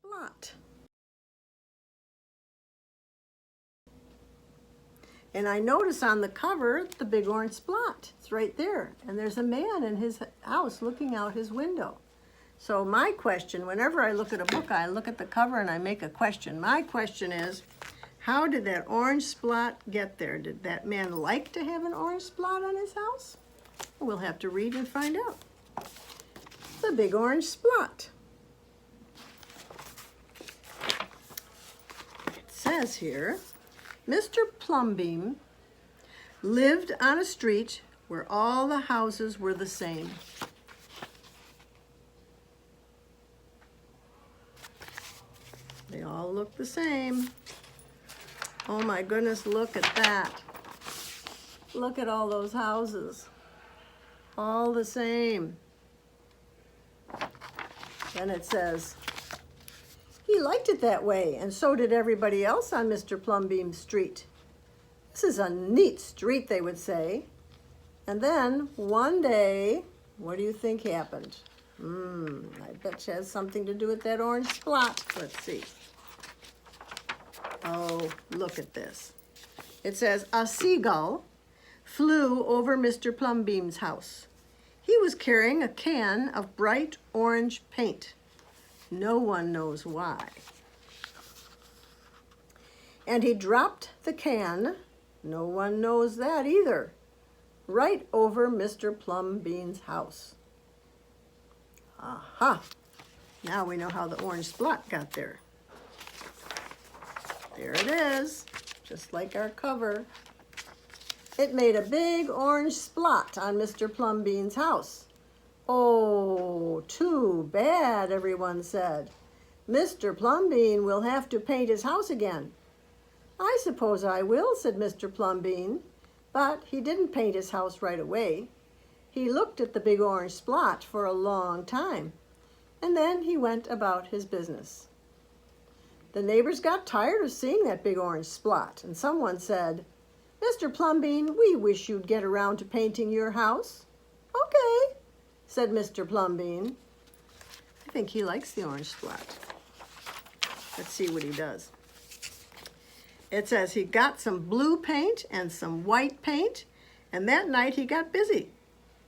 Splot. And I notice on the cover the big orange Splot. It's right there. And there's a man in his house looking out his window. So my question, whenever I look at a book, I look at the cover and I make a question. My question is, how did that orange Splot get there? Did that man like to have an orange Splot on his house? We'll have to read and find out. The big orange Splot. It says here, Mr. Plumbeam lived on a street where all the houses were the same. They all look the same. Oh my goodness, look at that. Look at all those houses. All the same. Then it says, he liked it that way, and so did everybody else on Mr. Plumbeam's street. This is a neat street, they would say. And then one day, what do you think happened? I bet you has something to do with that orange Splot. Let's see. Oh, look at this. It says, a seagull flew over Mr. Plumbeam's house. He was carrying a can of bright orange paint. No one knows why. And he dropped the can, no one knows that either, right over Mr. Plumbeam's house. Aha! Now we know how the orange Splot got there. There it is, just like our cover. It made a big orange Splot on Mr. Plumbeam's house. Oh, too bad, everyone said. Mr. Plumbeam will have to paint his house again. I suppose I will, said Mr. Plumbeam, but he didn't paint his house right away. He looked at the big orange Splot for a long time, and then he went about his business. The neighbors got tired of seeing that big orange Splot, and someone said, Mr. Plumbeam, we wish you'd get around to painting your house. Okay, said Mr. Plumbeam. I think he likes the orange Splot. Let's see what he does. It says he got some blue paint and some white paint, and that night he got busy.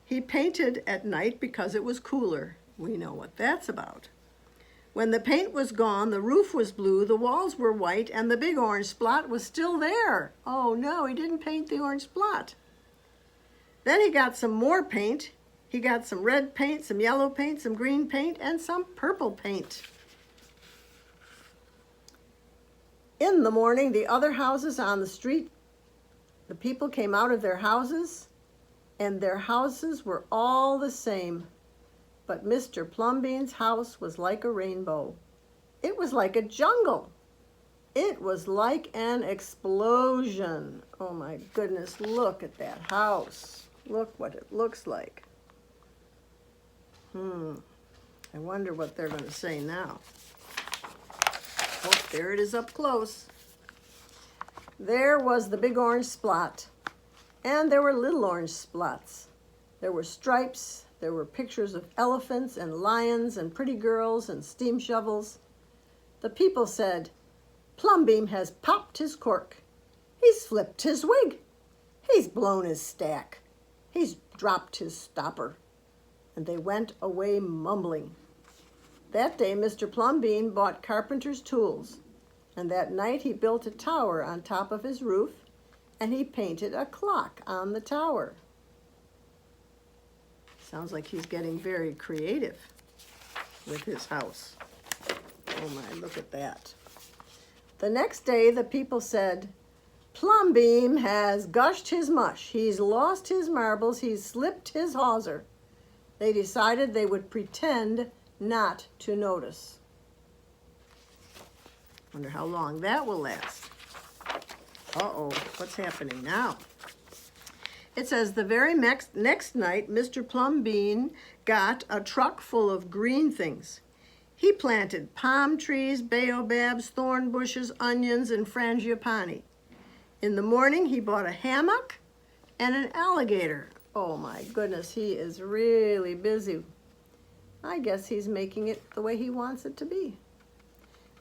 He painted at night because it was cooler. We know what that's about. When the paint was gone, the roof was blue, the walls were white, and the big orange Splot was still there. Oh no, he didn't paint the orange Splot. Then he got some more paint. He got some red paint, some yellow paint, some green paint, and some purple paint. In the morning, the other houses on the street, the people came out of their houses, and their houses were all the same. But Mr. Plumbeam's house was like a rainbow. It was like a jungle. It was like an explosion. Oh my goodness, look at that house. Look what it looks like. I wonder what they're going to say now. Oh, there it is up close. There was the big orange Splot, and there were little orange Splots. There were stripes, there were pictures of elephants and lions and pretty girls and steam shovels. The people said, Plumbeam has popped his cork. He's flipped his wig. He's blown his stack. He's dropped his stopper. And they went away mumbling. That day, Mr. Plumbeam bought carpenter's tools, and that night he built a tower on top of his roof, and he painted a clock on the tower. Sounds like he's getting very creative with his house. Oh my, look at that. The next day, the people said, Plumbeam has gushed his mush. He's lost his marbles. He's slipped his hawser. They decided they would pretend not to notice. Wonder how long that will last. Uh-oh, what's happening now? It says the very next night, Mr. Plumbeam got a truck full of green things. He planted palm trees, baobabs, thorn bushes, onions, and frangipani. In the morning, he bought a hammock and an alligator. Oh my goodness, he is really busy. I guess he's making it the way he wants it to be.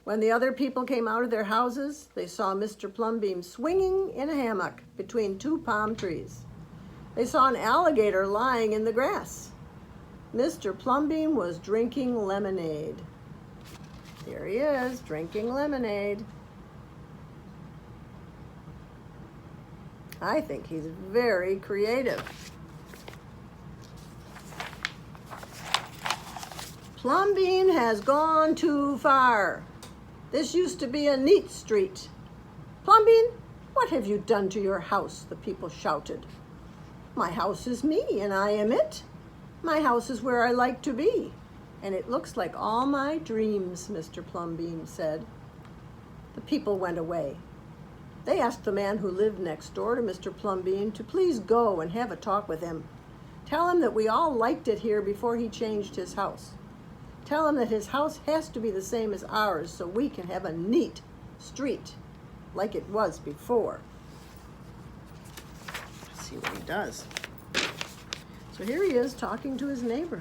When the other people came out of their houses, they saw Mr. Plumbeam swinging in a hammock between two palm trees. They saw an alligator lying in the grass. Mr. Plumbeam was drinking lemonade. Here he is, drinking lemonade. I think he's very creative. Plumbeam has gone too far. This used to be a neat street. Plumbeam, what have you done to your house? The people shouted. My house is me, and I am it. My house is where I like to be, and it looks like all my dreams, Mr. Plumbeam said. The people went away. They asked the man who lived next door to Mr. Plumbeam to please go and have a talk with him. Tell him that we all liked it here before he changed his house. Tell him that his house has to be the same as ours so we can have a neat street like it was before. Let's see what he does. So here he is talking to his neighbor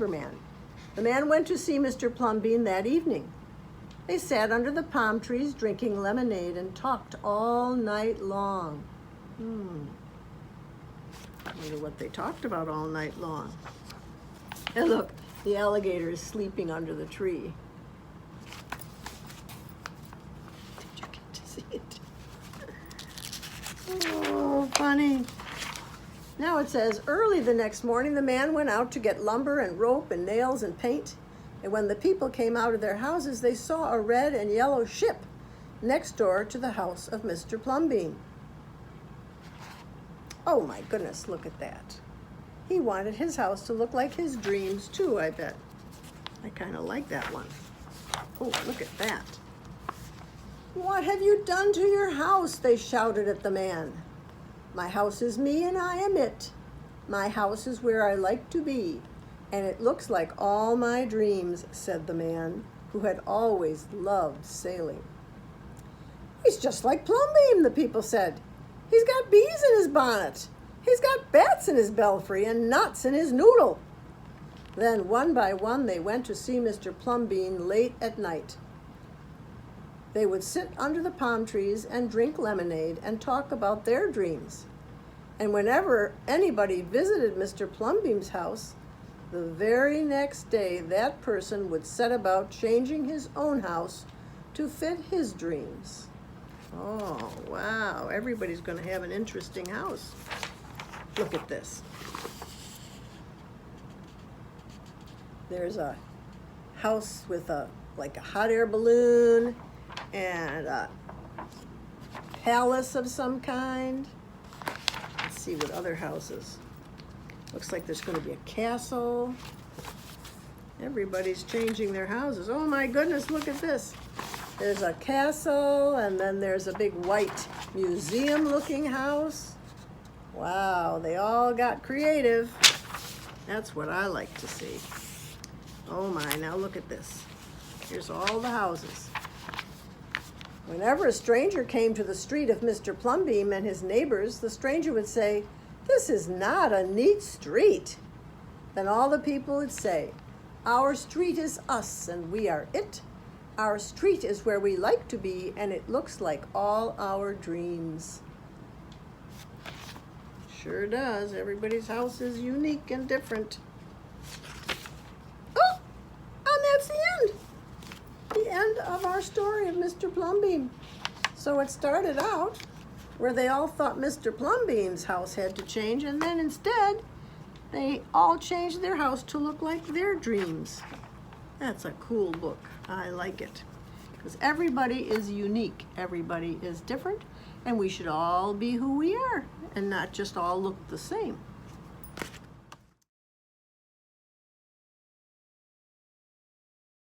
man. The man went to see Mr. Plumbeam that evening. They sat under the palm trees drinking lemonade and talked all night long. I wonder what they talked about all night long. And look, the alligator is sleeping under the tree. Did you get to see it? Oh, funny. Now it says, early the next morning, the man went out to get lumber and rope and nails and paint. And when the people came out of their houses, they saw a red and yellow ship next door to the house of Mr. Plumbeam. Oh my goodness, look at that. He wanted his house to look like his dreams too, I bet. I kind of like that one. Oh, look at that. What have you done to your house? They shouted at the man. My house is me and I am it. My house is where I like to be. And it looks like all my dreams, said the man, who had always loved sailing. He's just like Plumbeam, the people said. He's got bees in his bonnet. He's got bats in his belfry and nuts in his noodle. Then one by one they went to see Mr. Plumbeam late at night. They would sit under the palm trees and drink lemonade and talk about their dreams. And whenever anybody visited Mr. Plumbeam's house, the very next day that person would set about changing his own house to fit his dreams. Oh, wow, everybody's going to have an interesting house. Look at this. There's a house with like a hot air balloon and a palace of some kind. Let's see what other houses. Looks like there's going to be a castle. Everybody's changing their houses. Oh my goodness, look at this. There's a castle, and then there's a big white museum-looking house. Wow, they all got creative. That's what I like to see. Oh my, now look at this. Here's all the houses. Whenever a stranger came to the street of Mr. Plumbeam and his neighbors, the stranger would say, "This is not a neat street." Then all the people would say, "Our street is us and we are it. Our street is where we like to be and it looks like all our dreams." Sure does. Everybody's house is unique and different. Oh, and that's the end. The end of our story of Mr. Plumbeam. So it started out where they all thought Mr. Plumbeam's house had to change, and then instead they all changed their house to look like their dreams. That's a cool book. I like it. Because everybody is unique. Everybody is different, and we should all be who we are and not just all look the same.